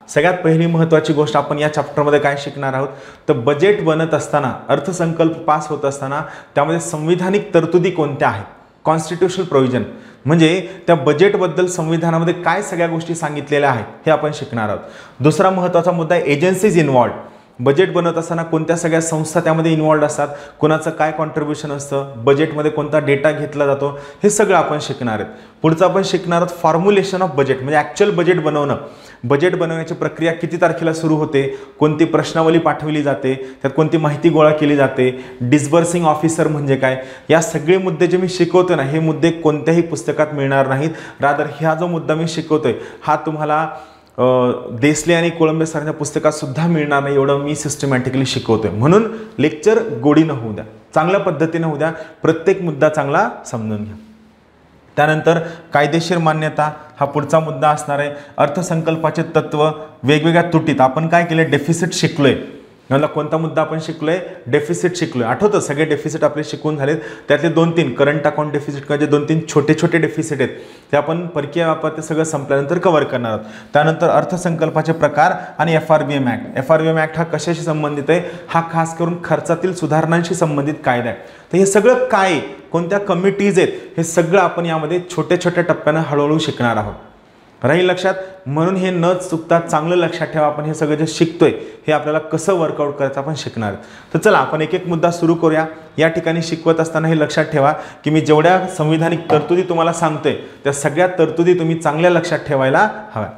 सगळ्यात पहिली महत्त्वाची गोष्ट आपण या चॅप्टरमध्ये काय शिकणार आहोत, तर बजेट बनत असताना, अर्थसंकल्प पास होत असताना त्यामध्ये संविधानिक तरतुदी कोणत्या आहेत, कॉन्स्टिट्यूशनल प्रोव्हिजन, म्हणजे त्या बजेटबद्दल संविधानामध्ये काय सगळ्या गोष्टी सांगितलेल्या आहेत हे आपण शिकणार आहोत। दुसरा महत्त्वाचा मुद्दा आहे एजन्सीज इन्व्हॉल्ड, बजेट बनत असताना कोणत्या सगळ्या संस्था त्यामध्ये इन्व्हॉल्ड असतात, कोणाचं काय कॉन्ट्रीब्युशन असतं, बजेटमध्ये कोणता डेटा घेतला जातो, हे सगळं आपण शिकणार आहेत। पुढचं आपण शिकणार आहोत फॉर्म्युलेशन ऑफ बजेट, म्हणजे ॲक्च्युअल बजेट बनवणं, बजेट बनवण्याची प्रक्रिया किती तारखेला सुरू होते, कोणती प्रश्नावली पाठवली जाते, त्यात कोणती माहिती गोळा केली जाते, डिस्बर्सिंग ऑफिसर म्हणजे काय, या सगळे मुद्दे जे मी शिकवतो ना, हे मुद्दे कोणत्याही पुस्तकात मिळणार नाहीत। रादर हा जो मुद्दा मी शिकवतोय हा तुम्हाला देसले आणि कोळंबे सारख्या पुस्तकात सुद्धा मिळणार नाही, एवढं मी सिस्टमॅटिकली शिकवतोय। म्हणून लेक्चर गोडीनं होऊ द्या, चांगल्या पद्धतीने होऊ द्या, प्रत्येक मुद्दा चांगला समजून घ्या। त्यानंतर कायदेशीर मान्यता हा पुढचा मुद्दा असणार आहे। अर्थसंकल्पाचे तत्व, वेगवेगळ्या तुटीत आपण काय केले, डेफिसिट शिकलोय, याला कोणता मुद्दा आपण शिकलोय, डेफिसिट शिकलोय, आठवतं सगळे डेफिसिट आपले शिकून झालेत, त्यातले 2-3 करंट अकाउंट डेफिसिट म्हणजे 2-3 छोटे छोटे डेफिसिट आहेत, ते आपण परकीय व्यापार ते सगळं संपल्यानंतर कव्हर करणार आहोत। त्यानंतर अर्थसंकल्पाचे प्रकार आणि FRBM ॲक्ट, FRBM ॲक्ट हा कशाशी संबंधित आहे, हा खास करून खर्चातील सुधारणांशी संबंधित कायदा आहे। तर हे सगळं काय, कोणत्या कमिटीज आहेत, हे सगळं आपण यामध्ये छोट्या छोट्या टप्प्यानं हळूहळू शिकणार आहोत, राहील लक्षात। म्हणून हे न चुकता चांगलं लक्षात ठेवा, आपण हे सगळं जे शिकतोय हे आपल्याला कसं वर्कआउट करायचं आपण शिकणार। तर चला आपण एक एक मुद्दा सुरू करूया। या ठिकाणी शिकवत असताना हे लक्षात ठेवा की मी जेवढ्या संविधानिक तरतुदी तुम्हाला सांगतोय त्या सगळ्या तरतुदी तुम्ही चांगल्या लक्षात ठेवायला हव्या।